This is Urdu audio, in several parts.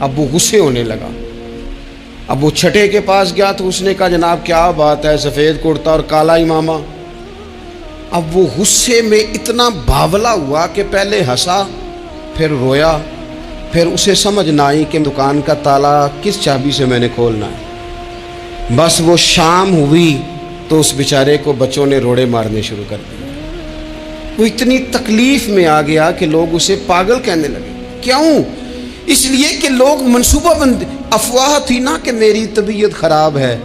اب وہ غصے ہونے لگا. اب وہ چھٹے کے پاس گیا تو اس نے کہا جناب کیا بات ہے، سفید کرتا اور کالا امامہ. اب وہ غصے میں اتنا باولا ہوا کہ پہلے ہنسا پھر رویا، پھر اسے سمجھ نہ آئی کہ دکان کا تالا کس چابی سے میں نے کھولنا ہے. بس وہ شام ہوئی تو اس بیچارے کو بچوں نے روڑے مارنے شروع کر دیے. وہ اتنی تکلیف میں آ گیا کہ لوگ اسے پاگل کہنے لگے. کیوں؟ اس لیے کہ لوگ منصوبہ بند، افواہ تھی نا کہ میری طبیعت خراب ہے،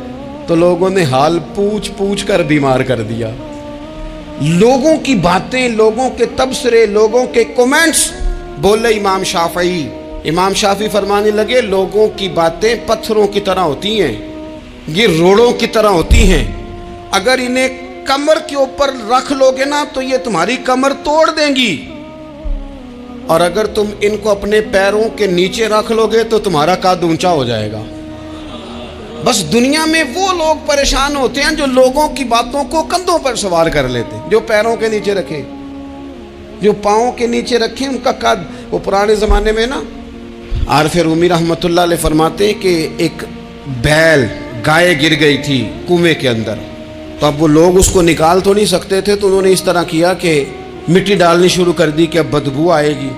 تو لوگوں نے حال پوچھ پوچھ کر بیمار کر دیا. لوگوں کی باتیں، لوگوں کے تبصرے، لوگوں کے کومنٹس. بولے امام شافعی فرمانے لگے لوگوں کی باتیں پتھروں کی طرح ہوتی ہیں، یہ روڑوں کی طرح ہوتی ہیں. اگر انہیں کمر کے اوپر رکھ لو گے نا تو یہ تمہاری کمر توڑ دیں گی، اور اگر تم ان کو اپنے پیروں کے نیچے رکھ لو گے تو تمہارا قد اونچا ہو جائے گا. بس دنیا میں وہ لوگ پریشان ہوتے ہیں جو لوگوں کی باتوں کو کندھوں پر سوار کر لیتے ہیں. جو پیروں کے نیچے رکھے، جو پاؤں کے نیچے رکھے، ان کا قد. وہ پرانے زمانے میں نا عارف رومی رحمۃ اللہ علیہ فرماتے ہیں کہ ایک بیل گائے گر گئی تھی کنویں کے اندر، تو اب وہ لوگ اس کو نکال تو نہیں سکتے تھے، تو انہوں نے اس طرح کیا کہ مٹی ڈالنی شروع کر دی کہ اب بدبو آئے گی،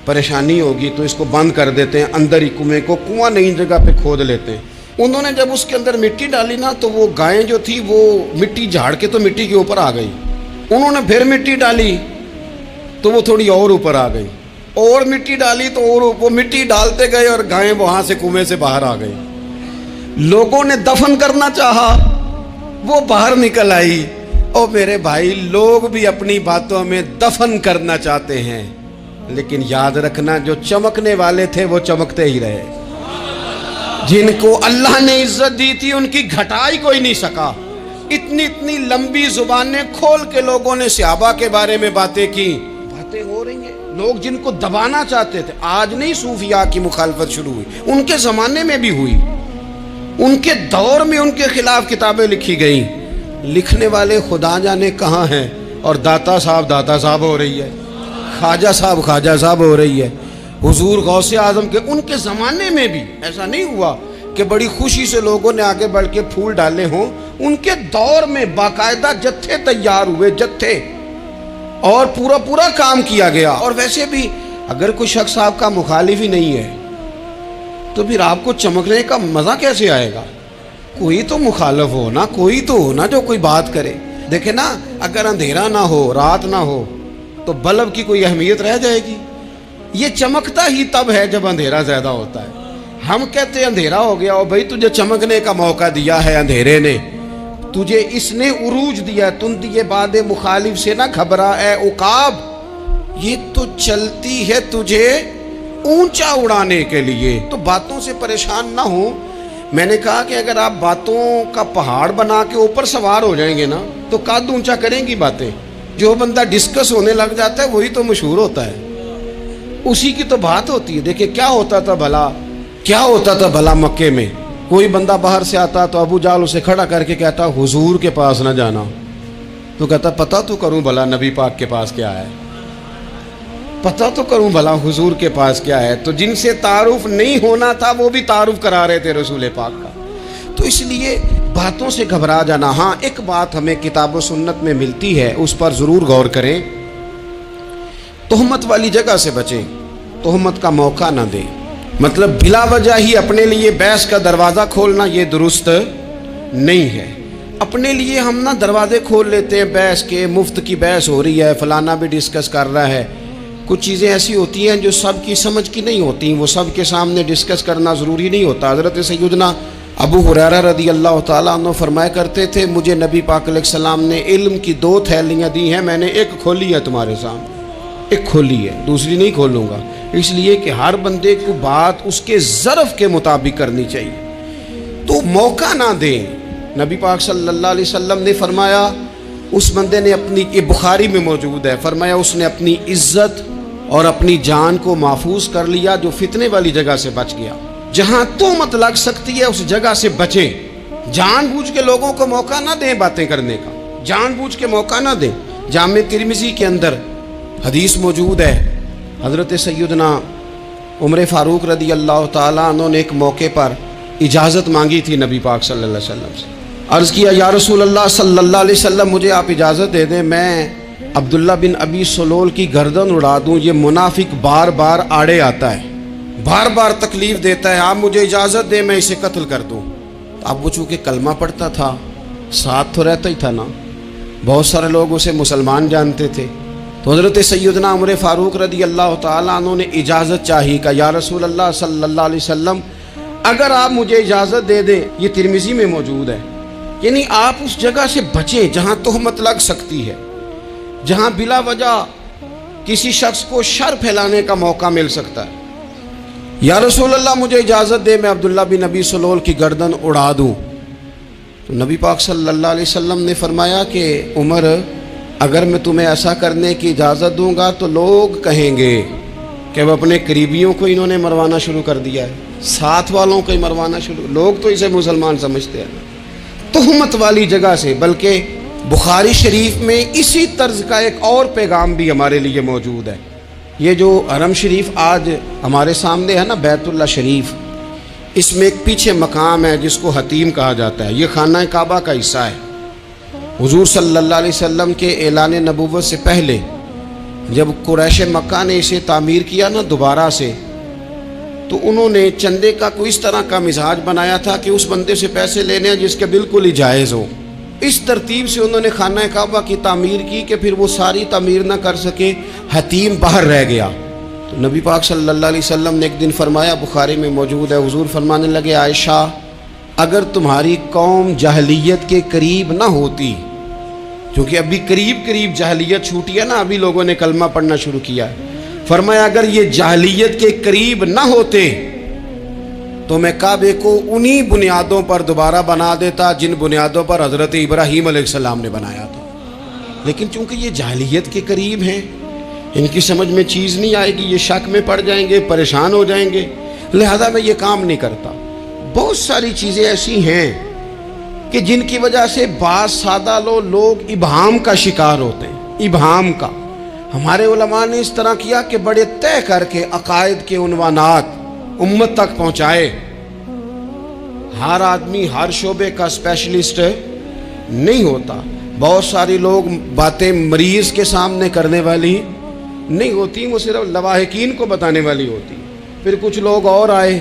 پریشانی ہوگی، تو اس کو بند کر دیتے ہیں اندر ہی کنویں کو. کنواں نئی جگہ پہ کھود لیتے ہیں. انہوں نے جب اس کے اندر مٹی ڈالی نا تو وہ گائیں جو تھی وہ مٹی جھاڑ کے تو مٹی کے اوپر آ گئی. انہوں نے پھر مٹی ڈالی تو وہ تھوڑی اور اوپر آ گئی، اور مٹی ڈالی تو اور وہ مٹی ڈالتے گئے اور گائیں وہاں سے کنویں سے باہر آ گئی. لوگوں نے دفن کرنا چاہا، وہ باہر نکل آئی. او میرے بھائی، لوگ بھی اپنی باتوں میں دفن کرنا چاہتے ہیں، لیکن یاد رکھنا جو چمکنے والے تھے وہ چمکتے ہی رہے. جن کو اللہ نے عزت دی تھی ان کی گھٹائی کوئی نہیں سکا. اتنی لمبی زبانیں کھول کے لوگوں نے صحابہ کے بارے میں باتیں کی. باتیں ہو رہی ہیں. لوگ جن کو دبانا چاہتے تھے، آج نہیں صوفیاء کی مخالفت شروع ہوئی، ان کے زمانے میں بھی ہوئی. ان کے دور میں ان کے خلاف کتابیں لکھی گئیں. لکھنے والے خدا جانے کہاں ہیں، اور داتا صاحب ہو رہی ہے، خواجہ صاحب ہو رہی ہے. حضور غوث اعظم کے ان کے زمانے میں بھی ایسا نہیں ہوا کہ بڑی خوشی سے لوگوں نے آگے بڑھ کے پھول ڈالے ہوں. ان کے دور میں باقاعدہ جتھے تیار ہوئے، جتھے، اور پورا کام کیا گیا. اور ویسے بھی اگر کوئی شخص آپ کا مخالف ہی نہیں ہے تو پھر آپ کو چمکنے کا مزہ کیسے آئے گا؟ کوئی تو مخالف ہو نا، کوئی تو ہو نا جو کوئی بات کرے. دیکھیں نا، اگر اندھیرا نہ ہو، رات نہ ہو، تو بلب کی کوئی اہمیت رہ جائے گی؟ یہ چمکتا ہی تب ہے جب اندھیرا زیادہ ہوتا ہے. ہم کہتے ہیں اندھیرا ہو گیا، اور بھائی تجھے چمکنے کا موقع دیا ہے اندھیرے نے، تجھے اس نے عروج دیا. تم دیے باد مخالف سے نہ گھبرا اے عقاب، یہ تو چلتی ہے تجھے اونچا اڑانے کے لیے. تو باتوں سے پریشان نہ ہو. میں نے کہا کہ اگر آپ باتوں کا پہاڑ بنا کے اوپر سوار ہو جائیں گے نا تو قد اونچا کریں گی باتیں. جو بندہ ڈسکس ہونے لگ جاتا ہے وہی تو مشہور ہوتا ہے، اسی کی تو بات ہوتی ہے. دیکھیں کیا ہوتا تھا بھلا مکے میں. کوئی بندہ باہر سے آتا تو ابو جال اسے کھڑا کر کے کہتا حضور کے پاس نہ جانا. تو کہتا پتہ تو کروں بھلا نبی پاک کے پاس کیا ہے، پتہ تو کروں بھلا حضور کے پاس کیا ہے. تو جن سے تعارف نہیں ہونا تھا وہ بھی تعارف کرا رہے تھے رسول پاک کا. تو اس لیے باتوں سے گھبرا جانا. ہاں ایک بات ہمیں کتاب و سنت میں ملتی ہے، اس پر ضرور غور کریں. تہمت والی جگہ سے بچیں، تہمت کا موقع نہ دیں. مطلب بلا وجہ ہی اپنے لیے بحث کا دروازہ کھولنا یہ درست نہیں ہے. اپنے لیے ہم نا دروازے کھول لیتے ہیں بحث کے. مفت کی بحث ہو رہی ہے، فلانا بھی ڈسکس کر رہا ہے. کچھ چیزیں ایسی ہوتی ہیں جو سب کی سمجھ کی نہیں ہوتی، وہ سب کے سامنے ڈسکس کرنا ضروری نہیں ہوتا. حضرت سیدنا ابو ہریرہ رضی اللہ تعالیٰ عنہ فرمایا کرتے تھے مجھے نبی پاک علیہ السلام نے علم کی 2 تھیلیاں دی ہیں، میں نے ایک کھولی ہے تمہارے سامنے، ایک کھولی ہے، دوسری نہیں کھولوں گا. اس لیے کہ ہر بندے کو بات اس کے ظرف کے مطابق کرنی چاہیے. تو موقع نہ دیں. نبی پاک صلی اللہ علیہ وسلم نے فرمایا اس بندے نے اپنی، یہ بخاری میں موجود ہے، فرمایا اس نے اپنی عزت اور اپنی جان کو محفوظ کر لیا جو فتنے والی جگہ سے بچ گیا. جہاں تہمت لگ سکتی ہے اس جگہ سے بچیں. جان بوجھ کے لوگوں کو موقع نہ دیں باتیں کرنے کا، جان بوجھ کے موقع نہ دیں. جامع ترمذی کے اندر حدیث موجود ہے، حضرت سیدنا عمر فاروق رضی اللہ تعالیٰ عنہ نے ایک موقع پر اجازت مانگی تھی نبی پاک صلی اللہ علیہ وسلم سے. عرض کیا یا رسول اللہ صلی اللہ علیہ وسلم مجھے آپ اجازت دے دیں میں عبداللہ بن ابی سلول کی گردن اڑا دوں, یہ منافق بار بار آڑے آتا ہے, بار بار تکلیف دیتا ہے, آپ مجھے اجازت دیں میں اسے قتل کر دوں. اب وہ چونکہ کلمہ پڑھتا تھا, ساتھ تو رہتا ہی تھا نا, بہت سارے لوگ اسے مسلمان جانتے تھے, تو حضرت سیدنا عمر فاروق رضی اللہ تعالیٰ عنہ نے اجازت چاہی کہ یا رسول اللہ صلی اللہ علیہ وسلم اگر آپ مجھے اجازت دے دیں, یہ ترمذی میں موجود ہے, یعنی آپ اس جگہ سے بچیں جہاں تہمت لگ سکتی ہے, جہاں بلا وجہ کسی شخص کو شر پھیلانے کا موقع مل سکتا ہے. یا رسول اللہ مجھے اجازت دے میں عبداللہ بن ابی سلول کی گردن اڑا دوں. تو نبی پاک صلی اللہ علیہ وسلم نے فرمایا کہ عمر اگر میں تمہیں ایسا کرنے کی اجازت دوں گا تو لوگ کہیں گے کہ وہ اپنے قریبیوں کو انہوں نے مروانا شروع کر دیا ہے, ساتھ والوں کو ہی مروانا شروع, لوگ تو اسے مسلمان سمجھتے ہیں تہمت والی جگہ سے. بلکہ بخاری شریف میں اسی طرز کا ایک اور پیغام بھی ہمارے لیے موجود ہے. یہ جو حرم شریف آج ہمارے سامنے ہے نا بیت اللہ شریف, اس میں ایک پیچھے مقام ہے جس کو حتیم کہا جاتا ہے, یہ خانہ کعبہ کا حصہ ہے. حضور صلی اللہ علیہ وسلم کے اعلان نبوت سے پہلے جب قریش مکہ نے اسے تعمیر کیا نا دوبارہ سے, تو انہوں نے چندے کا کوئی اس طرح کا مزاج بنایا تھا کہ اس بندے سے پیسے لینے ہیں جس کے بالکل ہی جائز ہو. اس ترتیب سے انہوں نے خانہ کعبہ کی تعمیر کی کہ پھر وہ ساری تعمیر نہ کر سکے, حتیم باہر رہ گیا. تو نبی پاک صلی اللہ علیہ وسلم نے ایک دن فرمایا, بخاری میں موجود ہے, حضور فرمانے لگے عائشہ اگر تمہاری قوم جاہلیت کے قریب نہ ہوتی, کیونکہ ابھی قریب جاہلیت چھوٹی ہے نا, ابھی لوگوں نے کلمہ پڑھنا شروع کیا ہے, فرمایا اگر یہ جاہلیت کے قریب نہ ہوتے تو میں کعبے کو انہی بنیادوں پر دوبارہ بنا دیتا جن بنیادوں پر حضرت ابراہیم علیہ السلام نے بنایا تھا. لیکن چونکہ یہ جاہلیت کے قریب ہیں, ان کی سمجھ میں چیز نہیں آئے گی, یہ شک میں پڑ جائیں گے, پریشان ہو جائیں گے, لہذا میں یہ کام نہیں کرتا. بہت ساری چیزیں ایسی ہیں کہ جن کی وجہ سے بعض سادہ لوگ ابہام کا شکار ہوتے ہیں, ابہام کا. ہمارے علماء نے اس طرح کیا کہ بڑے طے کر کے عقائد کے عنوانات امت تک پہنچائے. ہر آدمی ہر شعبے کا اسپیشلسٹ نہیں ہوتا, بہت ساری لوگ باتیں مریض کے سامنے کرنے والی نہیں ہوتی, وہ صرف لواحقین کو بتانے والی ہوتی. پھر کچھ لوگ اور آئے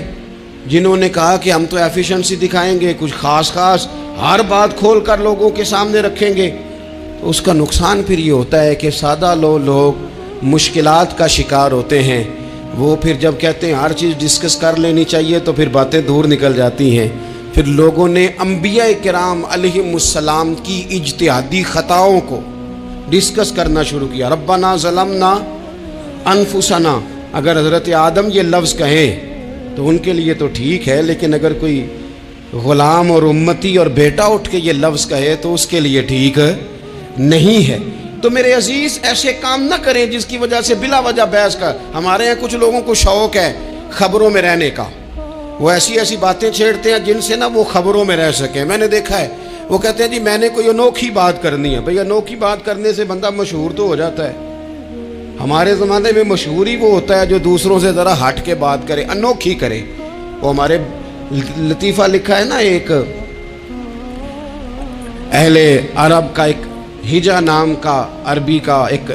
جنہوں نے کہا کہ ہم تو ایفیشنسی دکھائیں گے, کچھ خاص ہر بات کھول کر لوگوں کے سامنے رکھیں گے. تو اس کا نقصان پھر یہ ہوتا ہے کہ سادہ لوگ مشکلات کا شکار ہوتے ہیں. وہ پھر جب کہتے ہیں ہر چیز ڈسکس کر لینی چاہیے تو پھر باتیں دور نکل جاتی ہیں. پھر لوگوں نے انبیاء کرام علیہم السلام کی اجتہادی خطاؤں کو ڈسکس کرنا شروع کیا. ربنا ظلمنا انفسنا, اگر حضرت آدم یہ لفظ کہیں تو ان کے لیے تو ٹھیک ہے, لیکن اگر کوئی غلام اور امتی اور بیٹا اٹھ کے یہ لفظ کہے تو اس کے لیے ٹھیک نہیں ہے. تو میرے عزیز ایسے کام نہ کریں جس کی وجہ سے بلا وجہ بحث کا. ہمارے یہاں کچھ لوگوں کو شوق ہے خبروں میں رہنے کا, وہ ایسی باتیں چھیڑتے ہیں جن سے نا وہ خبروں میں رہ سکیں. میں نے دیکھا ہے وہ کہتے ہیں جی میں نے کوئی انوکھی بات کرنی ہے. بھئی انوکھی بات کرنے سے بندہ مشہور تو ہو جاتا ہے. ہمارے زمانے میں مشہور ہی وہ ہوتا ہے جو دوسروں سے ذرا ہٹ کے بات کرے, انوکھی کرے. وہ ہمارے لطیفہ لکھا ہے نا, ایک اہل عرب کا ایک ہجا نام کا عربی کا ایک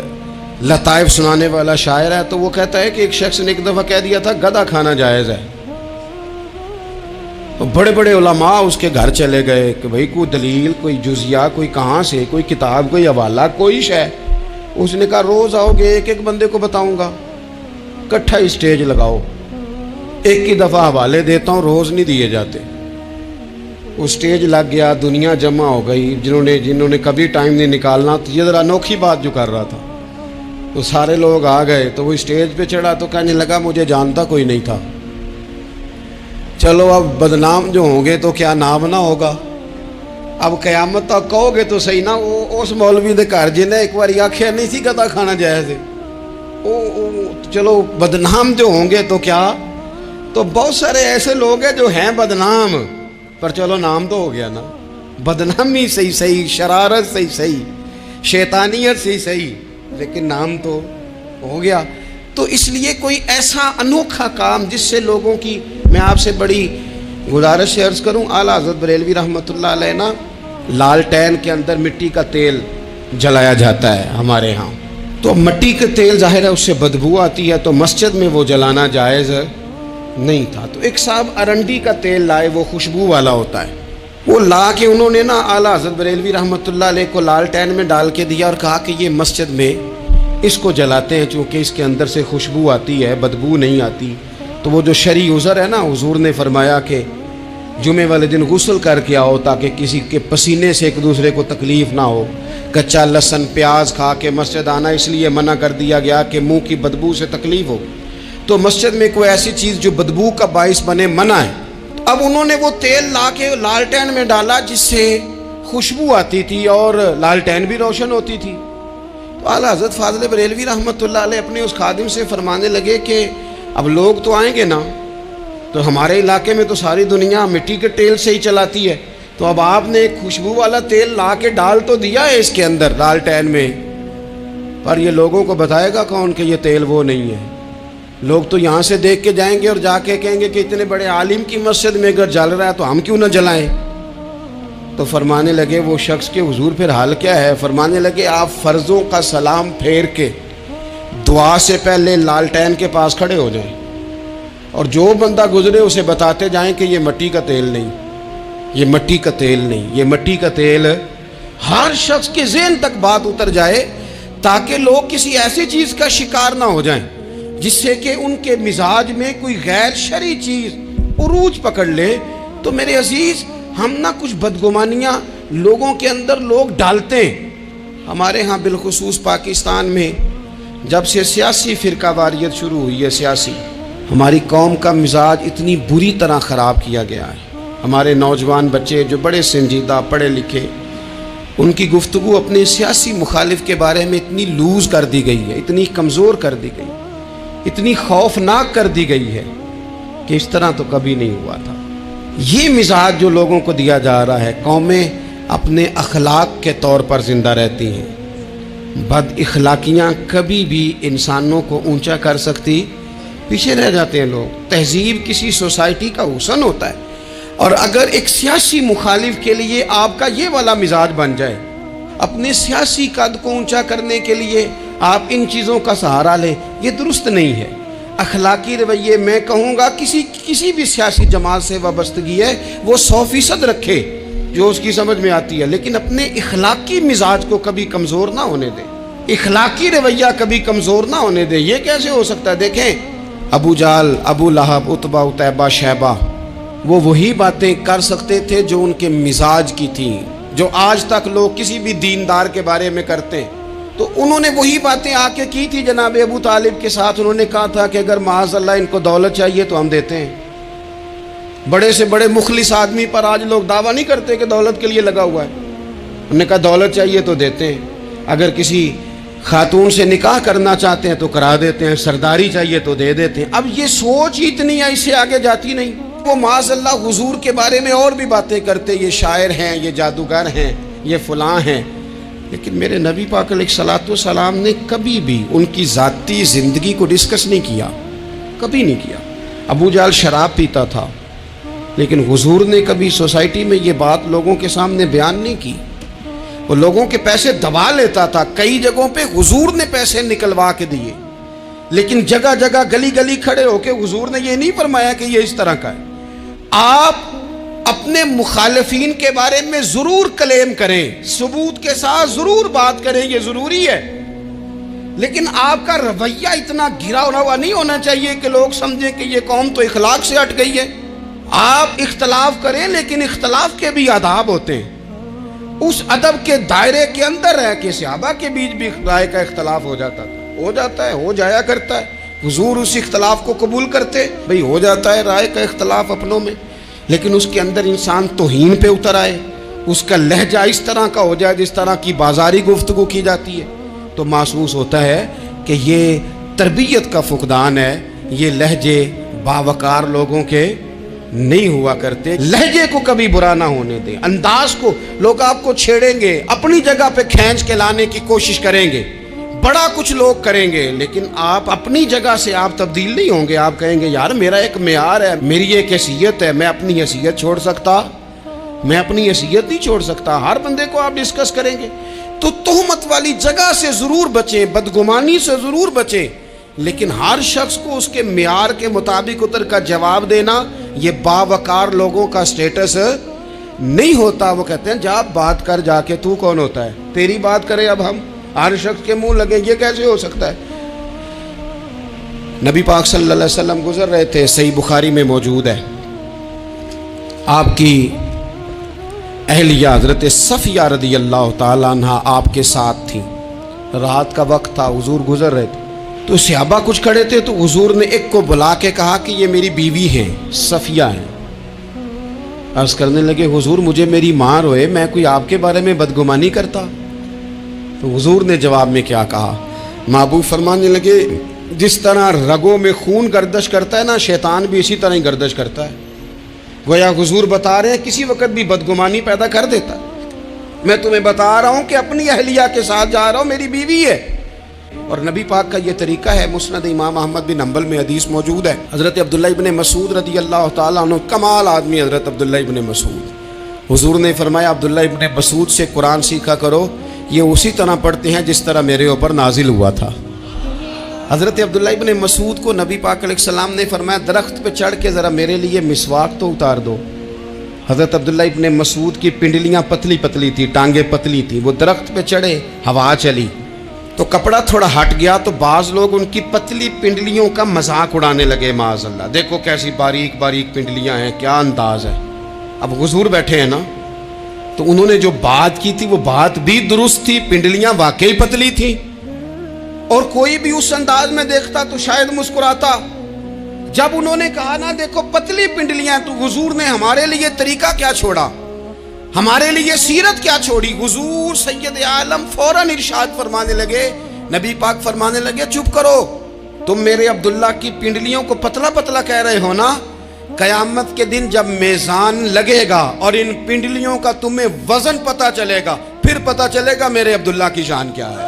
لطائف سنانے والا شاعر ہے, تو وہ کہتا ہے کہ ایک شخص نے ایک دفعہ کہہ دیا تھا گدھا کھانا جائز ہے. تو بڑے بڑے علماء اس کے گھر چلے گئے کہ بھئی کوئی دلیل, کوئی جزیہ, کوئی کہاں سے, کوئی کتاب, کوئی حوالہ, کوئی شے. اس نے کہا روز آؤ گے ایک ایک بندے کو بتاؤں گا, کٹھا اسٹیج لگاؤ, ایک ہی دفعہ حوالے دیتا ہوں, روز نہیں دیے جاتے. وہ اسٹیج لگ گیا, دنیا جمع ہو گئی جنہوں نے کبھی ٹائم نہیں نکالنا. تو یہ ذرا انوکھی بات جو کر رہا تھا, تو سارے لوگ آ گئے. تو وہ اسٹیج پہ چڑھا تو کہنے لگا مجھے جانتا کوئی نہیں تھا. چلو اب بدنام جو ہوں گے تو کیا نام نہ ہوگا. اب قیامت تک کہو گے تو صحیح نا, اس مولوی دے گھر جنہیں ایک بار آخیا نہیں سی گدھا کھانا جائز ہے, چلو بدنام جو ہوں گے تو کیا. تو بہت سارے ایسے لوگ ہیں جو ہیں بدنام, پر چلو نام تو ہو گیا نا. بدنامی صحیح, شرارت صحیح, شیطانیت صحیح, لیکن نام تو ہو گیا. تو اس لیے کوئی ایسا انوکھا کام جس سے لوگوں کی، میں آپ سے بڑی گزارش سے عرض کروں، اعلیٰ حضرت بریلوی رحمۃ اللہ علیہ نا لالٹین کے اندر مٹی کا تیل جلایا جاتا ہے ہمارے ہاں، تو مٹی کا تیل ظاہر ہے اس سے بدبو آتی ہے، تو مسجد میں وہ جلانا جائز نہیں تھا۔ تو ایک صاحب ارنڈی کا تیل لائے، وہ خوشبو والا ہوتا ہے، وہ لا کے انہوں نے نا اعلیٰ حضرت بریلوی رحمۃ اللہ علیہ کو لالٹین میں ڈال کے دیا اور کہا کہ یہ مسجد میں اس کو جلاتے ہیں چونکہ اس کے اندر سے خوشبو آتی ہے، بدبو نہیں آتی۔ تو وہ جو شرعی عذر ہے نا، حضور نے فرمایا کہ جمعے والے دن غسل کر کے آؤ تاکہ کسی کے پسینے سے ایک دوسرے کو تکلیف نہ ہو۔ کچا لہسن پیاز کھا کے مسجد آنا اس لیے منع کر دیا گیا کہ منہ کی بدبو سے تکلیف ہو، تو مسجد میں کوئی ایسی چیز جو بدبو کا باعث بنے منع ہے۔ اب انہوں نے وہ تیل لا کے لالٹین میں ڈالا جس سے خوشبو آتی تھی اور لالٹین بھی روشن ہوتی تھی۔ تو اعلیٰ حضرت فاضل بریلوی رحمۃ اللہ علیہ اپنے اس خادم سے فرمانے لگے کہ اب لوگ تو آئیں گے نا، تو ہمارے علاقے میں تو ساری دنیا مٹی کے تیل سے ہی چلاتی ہے، تو اب آپ نے ایک خوشبو والا تیل لا کے ڈال تو دیا ہے اس کے اندر لالٹین میں، پر یہ لوگوں کو بتائے گا کون کہ یہ تیل وہ نہیں ہے؟ لوگ تو یہاں سے دیکھ کے جائیں گے اور جا کے کہیں گے کہ اتنے بڑے عالم کی مسجد میں اگر جل رہا ہے تو ہم کیوں نہ جلائیں؟ تو فرمانے لگے وہ شخص کہ حضور پھر حال کیا ہے؟ فرمانے لگے آپ فرضوں کا سلام پھیر کے دعا سے پہلے لالٹین کے پاس کھڑے ہو جائیں اور جو بندہ گزرے اسے بتاتے جائیں کہ یہ مٹی کا تیل نہیں، یہ مٹی کا تیل نہیں، یہ مٹی کا تیل۔ ہر شخص کے ذہن تک بات اتر جائے تاکہ لوگ کسی ایسی چیز کا شکار نہ ہو جائیں جس سے کہ ان کے مزاج میں کوئی غیر شرعی چیز عروج پکڑ لے۔ تو میرے عزیز، ہم نہ کچھ بدگمانیاں لوگوں کے اندر لوگ ڈالتے ہیں۔ ہمارے ہاں بالخصوص پاکستان میں جب سے سیاسی فرقہ واریت شروع ہوئی ہے، سیاسی، ہماری قوم کا مزاج اتنی بری طرح خراب کیا گیا ہے۔ ہمارے نوجوان بچے جو بڑے سنجیدہ پڑھے لکھے، ان کی گفتگو اپنے سیاسی مخالف کے بارے میں اتنی لوز کر دی گئی ہے، اتنی کمزور کر دی گئی، اتنی خوفناک کر دی گئی ہے کہ اس طرح تو کبھی نہیں ہوا تھا۔ یہ مزاج جو لوگوں کو دیا جا رہا ہے، قومیں اپنے اخلاق کے طور پر زندہ رہتی ہیں۔ بد اخلاقیاں کبھی بھی انسانوں کو اونچا کر سکتی، پیچھے رہ جاتے ہیں لوگ۔ تہذیب کسی سوسائٹی کا حسن ہوتا ہے، اور اگر ایک سیاسی مخالف کے لیے آپ کا یہ والا مزاج بن جائے، اپنے سیاسی قد کو اونچا کرنے کے لیے آپ ان چیزوں کا سہارا لیں، یہ درست نہیں ہے۔ اخلاقی رویے میں کہوں گا کسی بھی سیاسی جماعت سے وابستگی ہے وہ 100% رکھے جو اس کی سمجھ میں آتی ہے، لیکن اپنے اخلاقی مزاج کو کبھی کمزور نہ ہونے دے، اخلاقی رویہ کبھی کمزور نہ ہونے دے۔ یہ کیسے ہو سکتا ہے؟ دیکھیں، ابو جہل، ابو لہب، عتبہ، عتیبہ، شیبہ، وہ وہی باتیں کر سکتے تھے جو ان کے مزاج کی تھیں، جو آج تک لوگ کسی بھی دیندار کے بارے میں کرتے ہیں۔ تو انہوں نے وہی باتیں آ کے کی تھی جناب ابو طالب کے ساتھ۔ انہوں نے کہا تھا کہ اگر معاذ اللہ ان کو دولت چاہیے تو ہم دیتے ہیں۔ بڑے سے بڑے مخلص آدمی پر آج لوگ دعویٰ نہیں کرتے کہ دولت کے لیے لگا ہوا ہے۔ انہوں نے کہا دولت چاہیے تو دیتے ہیں، اگر کسی خاتون سے نکاح کرنا چاہتے ہیں تو کرا دیتے ہیں، سرداری چاہیے تو دے دیتے ہیں۔ اب یہ سوچ ہی اتنی ہے، اس سے آگے جاتی نہیں۔ وہ معاذ اللہ حضور کے بارے میں اور بھی باتیں کرتے، یہ شاعر ہیں، یہ جادوگر ہیں، یہ فلاں ہیں، لیکن میرے نبی پاک علیہ الصلوۃ والسلام نے کبھی بھی ان کی ذاتی زندگی کو ڈسکس نہیں کیا، کبھی نہیں کیا۔ ابو جہل شراب پیتا تھا، لیکن حضور نے کبھی سوسائٹی میں یہ بات لوگوں کے سامنے بیان نہیں کی۔ وہ لوگوں کے پیسے دبا لیتا تھا، کئی جگہوں پہ حضور نے پیسے نکلوا کے دیے، لیکن جگہ جگہ گلی گلی کھڑے ہو کے حضور نے یہ نہیں فرمایا کہ یہ اس طرح کا ہے۔ آپ اپنے مخالفین کے بارے میں ضرور کلیم کریں، ثبوت کے ساتھ ضرور بات کریں، یہ ضروری ہے، لیکن آپ کا رویہ اتنا گھرا ہوا نہیں ہونا چاہیے کہ لوگ سمجھیں کہ یہ قوم تو اخلاق سے ہٹ گئی ہے۔ آپ اختلاف کریں، لیکن اختلاف کے بھی آداب ہوتے ہیں، اس ادب کے دائرے کے اندر ہے کہ صحابہ کے بیچ بھی رائے کا اختلاف ہو جاتا تھا، ہو جاتا ہے، ہو جایا کرتا ہے۔ حضور اس اختلاف کو قبول کرتے، بھئی ہو جاتا ہے رائے کا اختلاف اپنوں میں، لیکن اس کے اندر انسان توہین پہ اتر آئے، اس کا لہجہ اس طرح کا ہو جائے جس طرح کی بازاری گفتگو کی جاتی ہے، تو محسوس ہوتا ہے کہ یہ تربیت کا فقدان ہے۔ یہ لہجے باوقار لوگوں کے نہیں ہوا کرتے۔ لہجے کو کبھی برا نہ ہونے دیں، انداز کو، لوگ آپ کو چھیڑیں گے، اپنی جگہ پہ کھینچ کے لانے کی کوشش کریں گے، بڑا کچھ لوگ کریں گے، لیکن آپ اپنی جگہ سے آپ تبدیل نہیں ہوں گے. آپ کہیں گے یار میرا ایک معیار ہے، میری ایک حیثیت ہے، میں اپنی حیثیت چھوڑ سکتا؟ میں اپنی حیثیت نہیں چھوڑ سکتا. ہر بندے کو آپ ڈسکس کریں گے. تو تہمت والی جگہ سے ضرور بچیں، بدگمانی سے ضرور بچیں، لیکن ہر شخص کو اس کے معیار کے مطابق اتر کا جواب دینا یہ باوقار لوگوں کا سٹیٹس نہیں ہوتا. وہ کہتے ہیں جا بات کر، جا کے تو کون ہوتا ہے تیری بات کرے. اب ہم ہر شخص کے منہ لگیں، یہ کیسے ہو سکتا ہے؟ نبی پاک صلی اللہ علیہ وسلم گزر رہے تھے، صحیح بخاری میں موجود ہے. آپ کی اہلیہ حضرت صفیہ رضی اللہ تعالیٰ عنہ آپ کے ساتھ تھیں. رات کا وقت تھا، حضور گزر رہے تھے تو صحابہ کچھ کھڑے تھے، تو حضور نے ایک کو بلا کے کہا کہ یہ میری بیوی ہیں، صفیہ ہیں. عرض کرنے لگے حضور مجھے میری ماں روئے، میں کوئی آپ کے بارے میں بدگمانی کرتا؟ تو حضور نے جواب میں کیا کہا؟ محبوب فرمانے لگے جس طرح رگوں میں خون گردش کرتا ہے نا، شیطان بھی اسی طرح ہی گردش کرتا ہے. گویا حضور بتا رہے ہیں کسی وقت بھی بدگمانی پیدا کر دیتا. میں تمہیں بتا رہا ہوں کہ اپنی اہلیہ کے ساتھ جا رہا ہوں، میری بیوی ہے. اور نبی پاک کا یہ طریقہ ہے. مسند امام احمد بن حنبل میں حدیث موجود ہے. حضرت عبداللہ ابن مسعود رضی اللہ تعالیٰ عنہ، کمال آدمی حضرت عبداللہ ابن مسعود. حضور نے فرمایا عبداللہ ابن مسعود سے قرآن سیکھا کرو، یہ اسی طرح پڑھتے ہیں جس طرح میرے اوپر نازل ہوا تھا. حضرت عبداللہ ابن مسعود کو نبی پاک علیہ السلام نے فرمایا درخت پہ چڑھ کے ذرا میرے لیے مسواک تو اتار دو. حضرت عبداللہ ابن مسعود کی پنڈلیاں پتلی پتلی تھی، ٹانگیں پتلی تھی. وہ درخت پہ چڑھے، ہوا چلی تو کپڑا تھوڑا ہٹ گیا، تو بعض لوگ ان کی پتلی پنڈلیوں کا مذاق اڑانے لگے. معاذ اللہ، دیکھو کیسی باریک باریک پنڈلیاں ہیں، کیا انداز ہے. اب حضور بیٹھے ہیں نا، تو انہوں نے جو بات کی تھی وہ بات بھی درست تھی، پنڈلیاں واقعی پتلی تھی. اور کوئی بھی اس انداز میں دیکھتا تو شاید مسکراتا. جب انہوں نے کہا نا دیکھو پتلی پنڈلیاں، تو حضور نے ہمارے لیے طریقہ کیا چھوڑا، ہمارے لیے سیرت کیا چھوڑی. حضور سید عالم فوراً ارشاد فرمانے لگے، نبی پاک فرمانے لگے چپ کرو، تم میرے عبداللہ کی پنڈلیوں کو پتلا پتلا کہہ رہے ہو نا، قیامت کے دن جب میزان لگے گا اور ان پنڈلیوں کا تمہیں وزن پتہ چلے گا، پھر پتہ چلے گا میرے عبداللہ کی شان کیا ہے.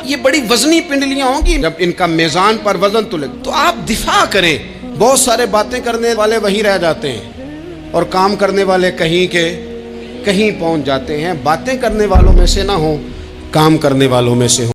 یہ بڑی وزنی پنڈلیاں ہوں گی، جب ان کا میزان پر وزن تلے تو آپ دفاع کریں. بہت سارے باتیں کرنے والے وہیں رہ جاتے ہیں اور کام کرنے والے کہیں کے کہیں پہنچ جاتے ہیں. باتیں کرنے والوں میں سے نہ ہوں، کام کرنے والوں میں سے ہوں.